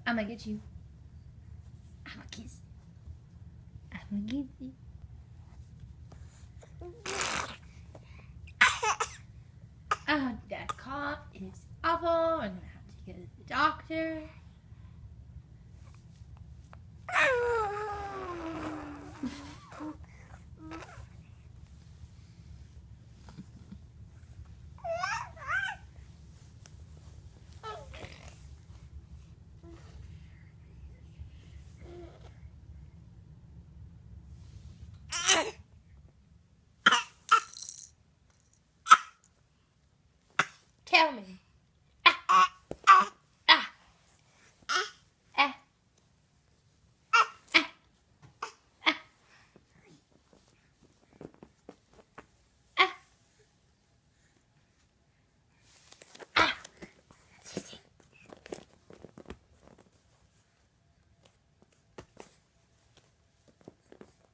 I'm gonna get you. I'm gonna kiss you. I'm gonna get you. Oh, that cough is awful. I'm gonna have to go to the doctor.